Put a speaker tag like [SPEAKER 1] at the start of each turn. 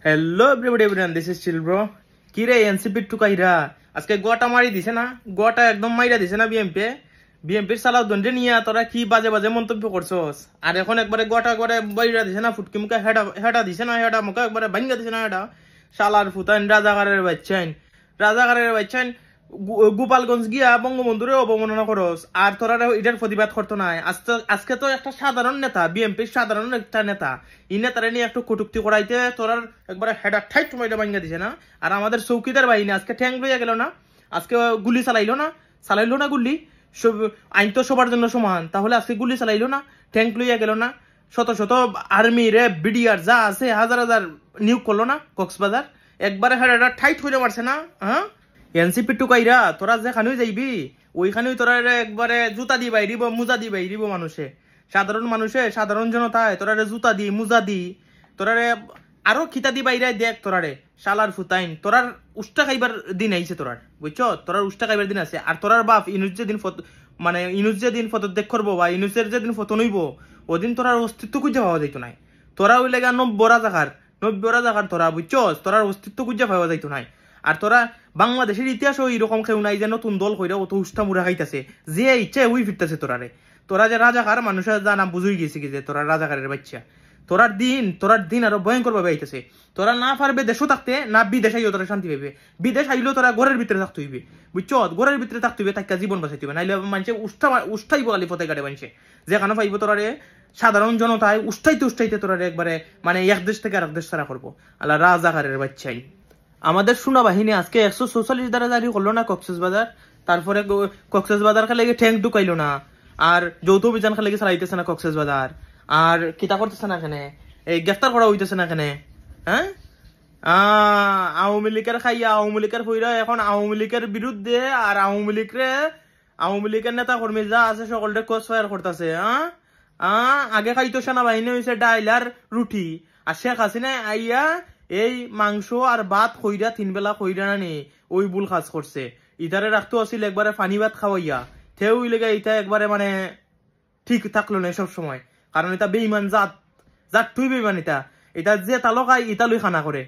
[SPEAKER 1] Hello everybody, this is chill bro. কি রে NCP টুকাইরা আজকে গোটা মারি দিছে না, গোটা একদম মাইরা দিছে না বিএমপির সালাউদ্দিন নিয়ে তোরা কি বাজে বাজে মন্তব্য করছস। আর এখন একবারে গোটা করে বাইরা দিছে না, ফুটকি মুখে হেডা দিছে না, হেডা মুখে একবারে ভাঙ্গা দিছে না, হেডা শালার ফুতাইন রাজাকারের বাচ্চাইন গোপালগঞ্জ গিয়া বঙ্গবন্ধুরে অবমাননা করস আর তোরা এটার প্রতিবাদ করতো না। আজকে তো একটা সাধারণ নেতা, বিএমপির সাধারণ একটা নেতা, এই নেতারা নিয়ে একটু কটুক্তি করাইতে তোরার একবারে হেডার ঠাইট মাইটা ভাঙ্গা দিছে না। আর আমাদের চৌকিদার বাহিনী আজকে ঠ্যাং লইয়া গেল না, আজকে গুলি চালাইলো না গুলি। আইন তো সবার জন্য সমান, তাহলে আজকে গুলি চালাইলো না, ট্যাঙ্ক লইয়া গেল না, শত শত আর্মি রে বিডিআর যা আছে হাজার হাজার নিয়োগ করলো না কক্সবাজার, একবারে হেডার ঠাইট হইলে মারছে না। হ্যাঁ এনসিপি টুকাইরা তোরা যেখানেই যাইবি ওইখানেই তোরা একবারে জুতা দি বাইরিব, মুজা দি বাইরিব। সাধারণ জনতায় তোরা জুতা দি মুজা দি তোরা আরো খিতা দি বাইরে দেখ তোরারে শালার ফুতাইন। তোরার উষ্টা খাইবার দিন আইছে, তোরার বুঝছ, তোরার উষ্টা খাইবার দিন আছে। আর তোরার বাপ ইনুজ যেদিন পদত্যাগ করবো বা ইনুজের যেদিন ফতন হইব ওদিন তোরার অস্তিত্ব খুঁজে পাওয়া যাইতো নাই। তোরা ওই লেগা 90 রাজাকার তোরা বুঝছ, তোরার অস্তিত্ব খুঁজে পাওয়া যাইতো নাই। আর তোরা বাংলাদেশের ইতিহাসও এইরকম কেউ নাই যে নতুন দল কইরা অত উষ্টা মুড়া খাইতেছে, যে ইচ্ছে উই ফিরতেছে তোরারে। তোরা যে রাজাকার মানুষের জানা বুঝুই গেছে কি যে তোরা রাজাকারের বাচ্চা। তোরার দিন আরো ভয়ঙ্কর ভাবে আইতেছে। তোরা না পারবে দেশও থাকতে, না বিদেশ আইও তোরা শান্তি পাইবে। বিদেশ আইলেও তোরা ঘরের ভিতরে থাকতে হইবে, বুঝছ, ঘরের ভিতরে থাকতে হইবে, তাকে জীবন বাঁচাইতে হইবে। নাইলে মানুষে উষ্ঠাইব খালি ফতে কাটে মানুষে, যেখানে পাইব তোরারে সাধারণ জনতায় উষ্ঠাইতে তোরারে একবারে মানে এক দেশ থেকে আরেক দেশ ছাড়া করবো। আল্লাহ রাজাকারের বাচ্চাই। আমাদের সেনা বাহিনী আজকে 144 দ্বারা জারি করলো না কক্সবাজার, তারপরে কক্সবাজার খালে ঠ্যাঙ্ক ঢুকাইলো না, আর যৌথ অভিযান খালে চালাইতেছে না কক্সবাজার, আর কিতা করতেছে না এখানে, এই গ্রেফতার করা হইতেছে না এখানে। হ্যাঁ আওয়ামী লীগের খাইয়া আওয়ামী লীগের হইরা এখন আওয়ামী লীগের বিরুদ্ধে আর আওয়ামী লীগের নেতা কর্মী যা আছে সকলটা ক্রস ফায়ার করতেছে। আগে খাইতো সেনাবাহিনী হয়েছে ডাইল আর রুটি, আর শেখ হাসিনা আইয়া এই মাংস আর ভাত খইরা 3 বেলা খইরা না নি ওই বুল কাজ করছে। ইতারে রাখতো আসিল একবারে পানি ভাত খাওয়াইয়া, থেউ লেগে ইটা একবারে মানে ঠিক থাকলো না সব সময়, কারণ এটা বেইমান জাত তুই বেইমান। এটা যে তালকাই ইতালুই খানা করে।